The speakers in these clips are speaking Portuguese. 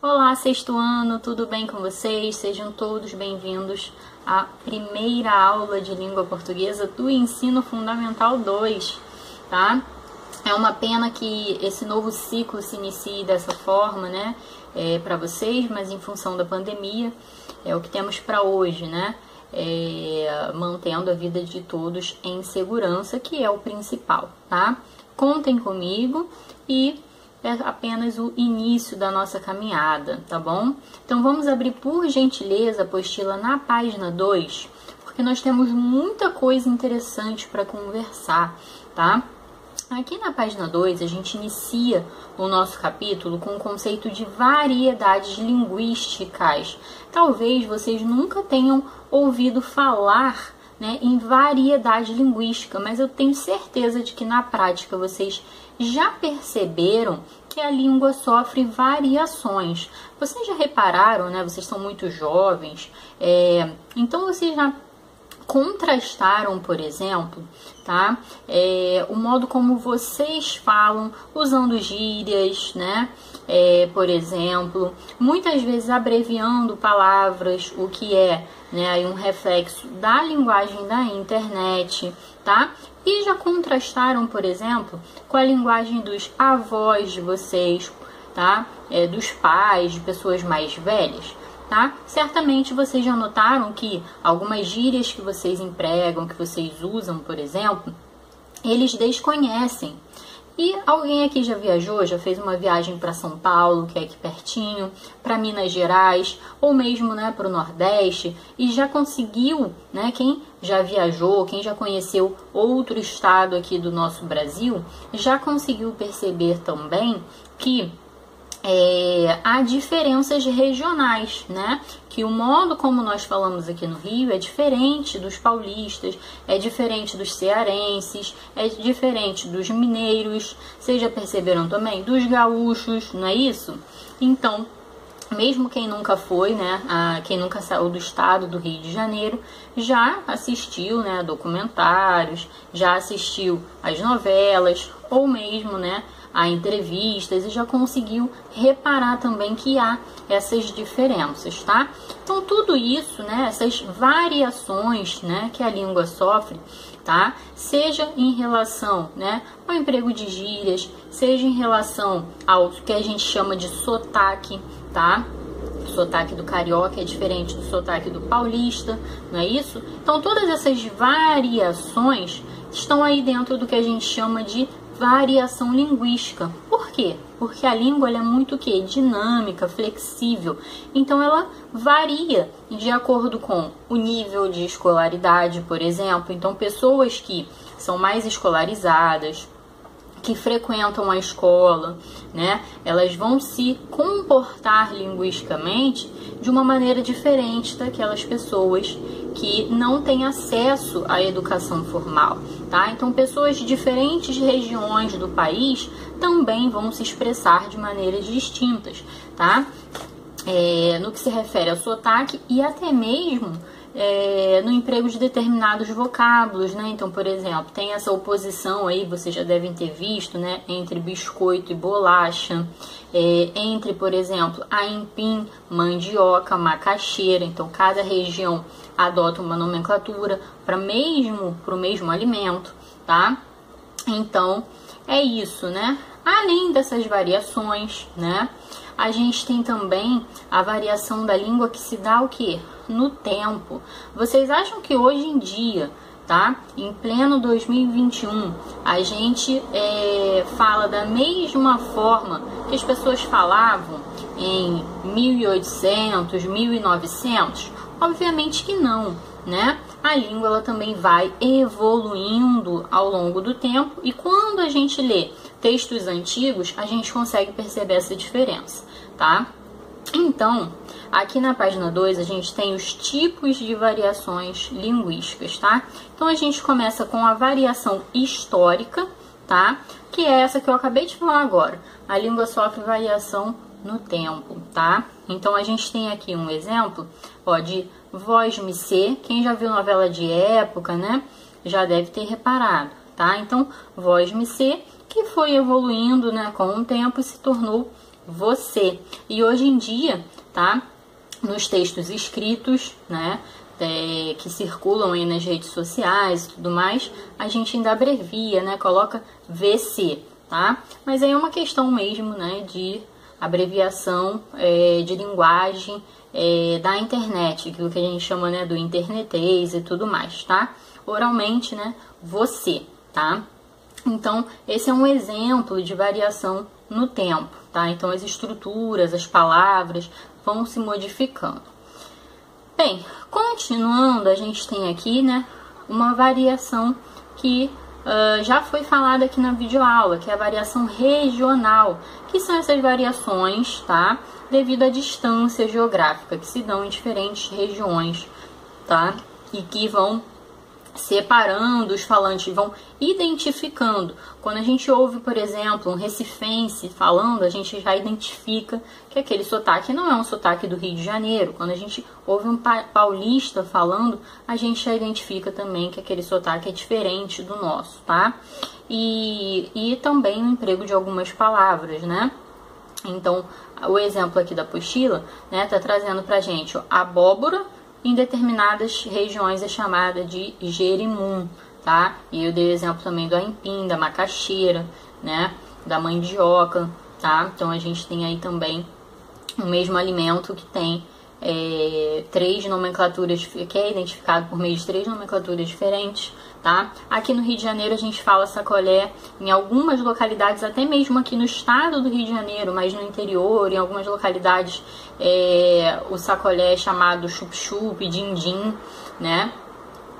Olá, sexto ano, tudo bem com vocês? Sejam todos bem-vindos à primeira aula de língua portuguesa do Ensino Fundamental 2, tá? É uma pena que esse novo ciclo se inicie dessa forma, né? Para vocês, mas em função da pandemia, é o que temos para hoje, né? Mantendo a vida de todos em segurança, que é o principal, tá? Contem comigo e é apenas o início da nossa caminhada, tá bom? Então vamos abrir, por gentileza, a apostila na página 2, porque nós temos muita coisa interessante para conversar, tá? Aqui na página 2, a gente inicia o nosso capítulo com o conceito de variedades linguísticas. Talvez vocês nunca tenham ouvido falar, né, em variedade linguística, mas eu tenho certeza de que na prática vocês já perceberam que a língua sofre variações. Vocês já repararam, né? Vocês são muito jovens, então vocês já contrastaram, por exemplo, tá? O modo como vocês falam, usando gírias, né? Por exemplo, muitas vezes abreviando palavras, o que é, né, aí um reflexo da linguagem da internet, tá? E já contrastaram, por exemplo, com a linguagem dos avós de vocês, tá? Dos pais, de pessoas mais velhas, tá? Certamente vocês já notaram que algumas gírias que vocês empregam, que vocês usam, por exemplo, eles desconhecem. E alguém aqui já viajou, já fez uma viagem para São Paulo, que é aqui pertinho, para Minas Gerais, ou mesmo, né, para o Nordeste, e já conseguiu, né, quem já viajou, quem já conheceu outro estado aqui do nosso Brasil, já conseguiu perceber também que há diferenças regionais, né? Que o modo como nós falamos aqui no Rio é diferente dos paulistas, é diferente dos cearenses, é diferente dos mineiros, vocês já perceberam também? Dos gaúchos, não é isso? Então, mesmo quem nunca foi, né? Quem nunca saiu do estado do Rio de Janeiro, já assistiu, né, a documentários, já assistiu às novelas, ou mesmo, né, a entrevistas, e já conseguiu reparar também que há essas diferenças, tá? Então tudo isso, né, essas variações, né, que a língua sofre, tá? Seja em relação, né, ao emprego de gírias, seja em relação ao que a gente chama de sotaque, tá? O sotaque do carioca é diferente do sotaque do paulista, não é isso? Então todas essas variações estão aí dentro do que a gente chama de variação linguística. Por quê? Porque a língua ela é muito dinâmica, flexível. Então ela varia de acordo com o nível de escolaridade, por exemplo. Então pessoas que são mais escolarizadas, que frequentam a escola, né, elas vão se comportar linguisticamente de uma maneira diferente daquelas pessoas que não têm acesso à educação formal, tá? Então, pessoas de diferentes regiões do país também vão se expressar de maneiras distintas, tá? No que se refere ao sotaque e até mesmo no emprego de determinados vocábulos, né? Então, por exemplo, tem essa oposição aí, vocês já devem ter visto, né? Entre biscoito e bolacha, entre, por exemplo, aipim, mandioca, macaxeira. Então, cada região adota uma nomenclatura para o mesmo alimento, tá? Então, é isso, né? Além dessas variações, né? A gente tem também a variação da língua que se dá o quê? No tempo. Vocês acham que hoje em dia, tá? Em pleno 2021, a gente fala da mesma forma que as pessoas falavam em 1800, 1900? Obviamente que não, né? A língua ela também vai evoluindo ao longo do tempo e quando a gente lê textos antigos, a gente consegue perceber essa diferença, tá? Então, aqui na página 2, a gente tem os tipos de variações linguísticas, tá? Então, a gente começa com a variação histórica, tá? Que é essa que eu acabei de falar agora. A língua sofre variação no tempo, tá? Então, a gente tem aqui um exemplo, ó, de voz-me ser. Quem já viu novela de época, né? Já deve ter reparado, tá? Então, voz-me ser, que foi evoluindo, né, com o tempo e se tornou você. E hoje em dia, tá? Nos textos escritos, né? Que circulam aí nas redes sociais e tudo mais, a gente ainda abrevia, né? Coloca VC, tá? Mas aí é uma questão mesmo, né? De abreviação de linguagem da internet, aquilo que a gente chama, né? Do internetês e tudo mais, tá? Oralmente, né? Você, tá? Então, esse é um exemplo de variação no tempo, tá? Então, as estruturas, as palavras vão se modificando. Bem, continuando, a gente tem aqui, né, uma variação que já foi falada aqui na videoaula, que é a variação regional, que são essas variações, tá, devido à distância geográfica, que se dão em diferentes regiões, tá, e que vão separando os falantes, vão identificando. Quando a gente ouve, por exemplo, um recifense falando, a gente já identifica que aquele sotaque não é um sotaque do Rio de Janeiro. Quando a gente ouve um paulista falando, a gente já identifica também que aquele sotaque é diferente do nosso, tá? E também o emprego de algumas palavras, né? Então, o exemplo aqui da apostila, né, tá trazendo pra gente, ó, abóbora em determinadas regiões é chamada de jerimum, tá? E eu dei o exemplo também do aipim, da macaxeira, né? Da mandioca, tá? Então a gente tem aí também o mesmo alimento que tem três nomenclaturas, que é identificado por meio de três nomenclaturas diferentes, tá? Aqui no Rio de Janeiro a gente fala sacolé, em algumas localidades, até mesmo aqui no estado do Rio de Janeiro, mas no interior, em algumas localidades, o sacolé é chamado chup-chup, din-din, né?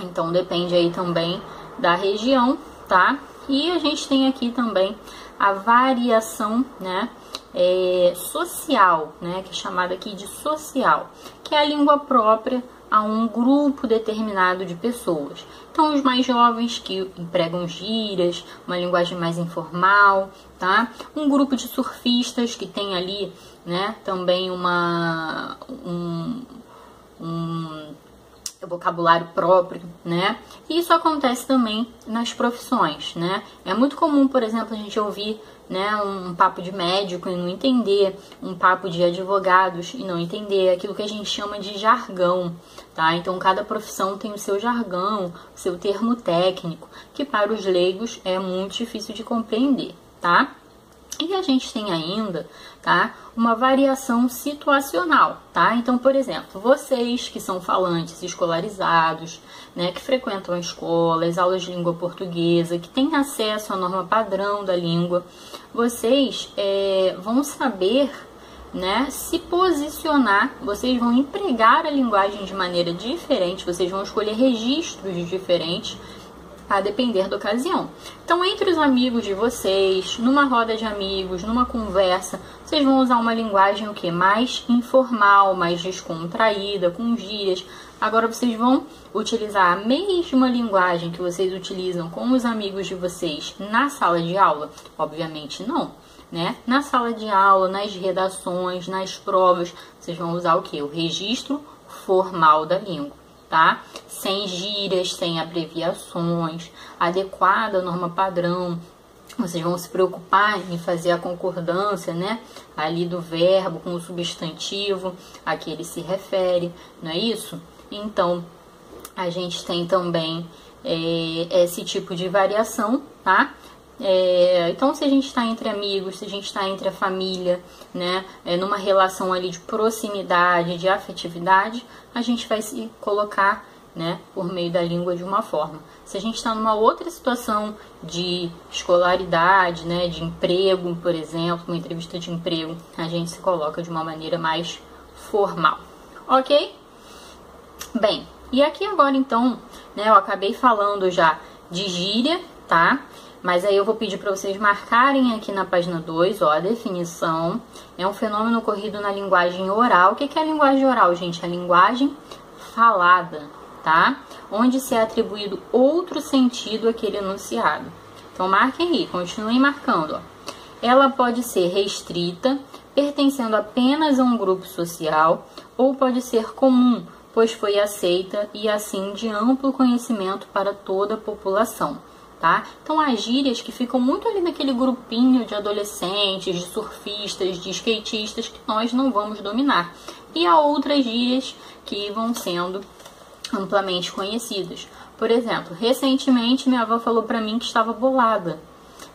Então depende aí também da região, tá? E a gente tem aqui também a variação, né? Social, né, que é chamada aqui de social, que é a língua própria a um grupo determinado de pessoas. Então, os mais jovens que empregam gírias, uma linguagem mais informal, tá? Um grupo de surfistas que tem ali, né, também um vocabulário próprio, né? E isso acontece também nas profissões, né? É muito comum, por exemplo, a gente ouvir, né, um papo de médico e não entender, um papo de advogados e não entender, aquilo que a gente chama de jargão, tá? Então, cada profissão tem o seu jargão, o seu termo técnico, que para os leigos é muito difícil de compreender, tá? E a gente tem ainda, tá, uma variação situacional, tá? Então, por exemplo, vocês que são falantes escolarizados, né, que frequentam a escola, as aulas de língua portuguesa, que têm acesso à norma padrão da língua, vocês vão saber, né, se posicionar, vocês vão empregar a linguagem de maneira diferente, vocês vão escolher registros diferentes, a depender da ocasião. Então, entre os amigos de vocês, numa roda de amigos, numa conversa, vocês vão usar uma linguagem o quê? Mais informal, mais descontraída, com gírias. Agora, vocês vão utilizar a mesma linguagem que vocês utilizam com os amigos de vocês na sala de aula? Obviamente não, né? Na sala de aula, nas redações, nas provas, vocês vão usar o quê? O registro formal da língua, tá? Sem gírias, sem abreviações, adequada à norma padrão. Vocês vão se preocupar em fazer a concordância, né, ali do verbo com o substantivo a que ele se refere, não é isso? Então, a gente tem também esse tipo de variação, tá? Então, se a gente está entre amigos, se a gente está entre a família, né, numa relação ali de proximidade, de afetividade, a gente vai se colocar, né, por meio da língua de uma forma. Se a gente está numa outra situação de escolaridade, né, de emprego, por exemplo, uma entrevista de emprego, a gente se coloca de uma maneira mais formal, ok? Bem, e aqui agora então, né, eu acabei falando já de gíria, tá? Mas aí eu vou pedir para vocês marcarem aqui na página 2, ó, a definição. É um fenômeno ocorrido na linguagem oral. O que é a linguagem oral, gente? A linguagem falada, tá? Onde se é atribuído outro sentido àquele enunciado. Então, marquem aí, continuem marcando, ó. Ela pode ser restrita, pertencendo apenas a um grupo social, ou pode ser comum, pois foi aceita e assim de amplo conhecimento para toda a população. tá? Então, há gírias que ficam muito ali naquele grupinho de adolescentes, de surfistas, de skatistas, que nós não vamos dominar. E há outras gírias que vão sendo amplamente conhecidas. Por exemplo, recentemente minha avó falou pra mim que estava bolada.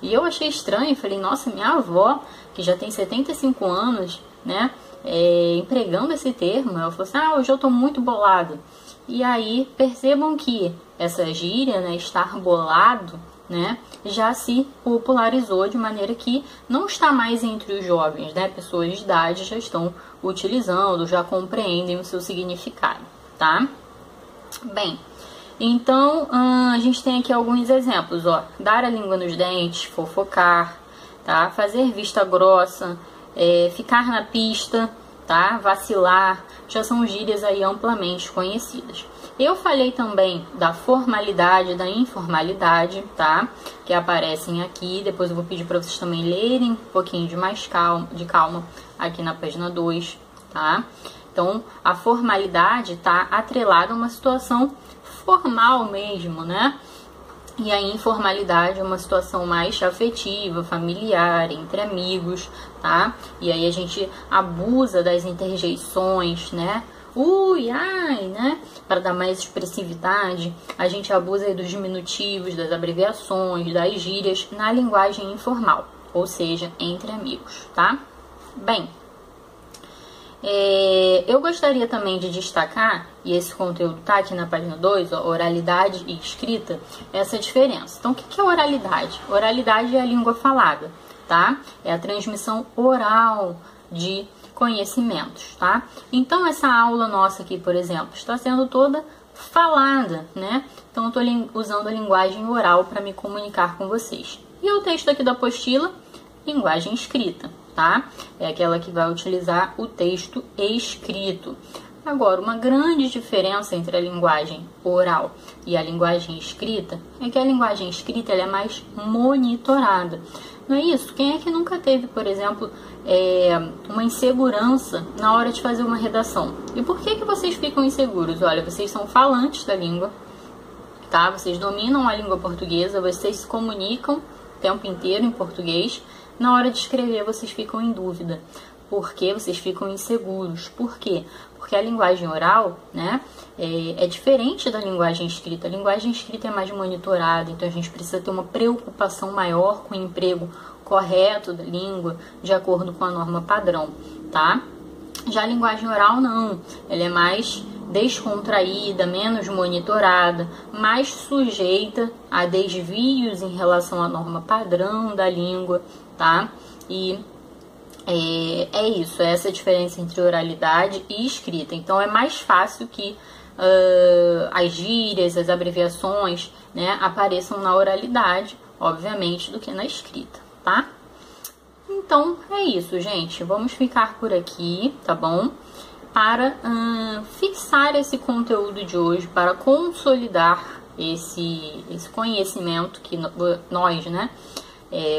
E eu achei estranho, falei, nossa, minha avó, que já tem 75 anos, né, empregando esse termo, ela falou assim, hoje eu tô muito bolada. E aí, percebam que essa gíria, né, estar bolado, né, já se popularizou de maneira que não está mais entre os jovens, né, pessoas de idade já estão utilizando, já compreendem o seu significado, tá? Bem, então a gente tem aqui alguns exemplos, ó, dar a língua nos dentes, fofocar, tá, fazer vista grossa, ficar na pista, tá, vacilar, já são gírias aí amplamente conhecidas. Eu falei também da formalidade, da informalidade, tá? Que aparecem aqui. Depois eu vou pedir para vocês também lerem um pouquinho de calma aqui na página 2, tá? Então, a formalidade tá atrelada a uma situação formal mesmo, né? E a informalidade é uma situação mais afetiva, familiar, entre amigos, tá? E aí a gente abusa das interjeições, né? Ui, ai, né? Para dar mais expressividade, a gente abusa aí dos diminutivos, das abreviações, das gírias na linguagem informal, ou seja, entre amigos, tá? Bem, eu gostaria também de destacar, e esse conteúdo tá aqui na página 2, ó, oralidade e escrita, essa diferença. Então, o que é oralidade? Oralidade é a língua falada, tá? É a transmissão oral de conhecimentos, tá? Então, essa aula nossa aqui, por exemplo, está sendo toda falada, né? Então, eu estou usando a linguagem oral para me comunicar com vocês. E o texto aqui da apostila, linguagem escrita, tá? É aquela que vai utilizar o texto escrito. Agora, uma grande diferença entre a linguagem oral e a linguagem escrita é que a linguagem escrita ela é mais monitorada. Não é isso? Quem é que nunca teve, por exemplo, uma insegurança na hora de fazer uma redação? E por que vocês ficam inseguros? Olha, vocês são falantes da língua, tá? Vocês dominam a língua portuguesa, vocês se comunicam o tempo inteiro em português. Na hora de escrever, vocês ficam em dúvida. Por que vocês ficam inseguros? Por quê? Porque a linguagem oral, né, é diferente da linguagem escrita. A linguagem escrita é mais monitorada, então a gente precisa ter uma preocupação maior com o emprego correto da língua, de acordo com a norma padrão, tá? Já a linguagem oral, não. Ela é mais descontraída, menos monitorada, mais sujeita a desvios em relação à norma padrão da língua, tá? E é isso, essa é a diferença entre oralidade e escrita. Então, é mais fácil que as gírias, as abreviações, né, apareçam na oralidade, obviamente, do que na escrita, tá? Então, é isso, gente. Vamos ficar por aqui, tá bom? Para fixar esse conteúdo de hoje, para consolidar esse conhecimento que nós, né?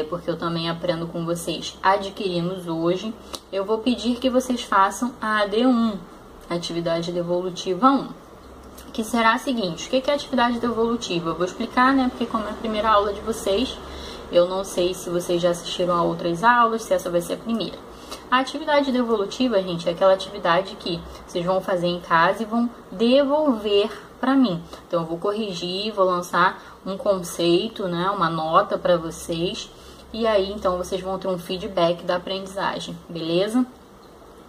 Porque eu também aprendo com vocês, adquirimos hoje. Eu vou pedir que vocês façam a AD1, Atividade Devolutiva 1, que será a seguinte. O que é atividade devolutiva? Eu vou explicar, né, porque como é a primeira aula de vocês, eu não sei se vocês já assistiram a outras aulas, se essa vai ser a primeira. A atividade devolutiva, gente, é aquela atividade que vocês vão fazer em casa e vão devolver para mim. Então, eu vou corrigir, vou lançar um conceito, né, uma nota para vocês. E aí, então, vocês vão ter um feedback da aprendizagem, beleza?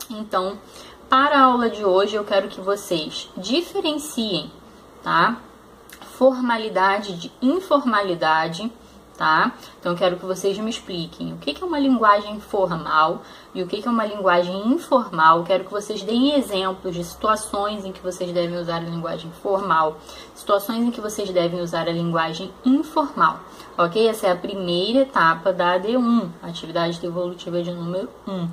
Então, para a aula de hoje, eu quero que vocês diferenciem, tá? Formalidade de informalidade, tá? Então, eu quero que vocês me expliquem o que é uma linguagem formal e o que é uma linguagem informal. Eu quero que vocês deem exemplos de situações em que vocês devem usar a linguagem formal, situações em que vocês devem usar a linguagem informal, ok? Essa é a primeira etapa da AD1, atividade devolutiva de número 1.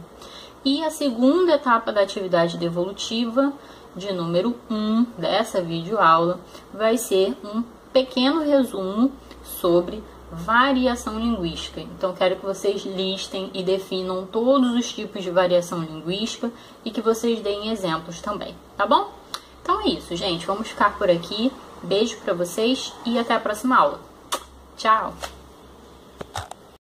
E a segunda etapa da atividade devolutiva de número 1 dessa videoaula vai ser um pequeno resumo sobre variação linguística. Então, quero que vocês listem e definam todos os tipos de variação linguística e que vocês deem exemplos também, tá bom? Então é isso, gente. Vamos ficar por aqui. Beijo pra vocês e até a próxima aula. Tchau!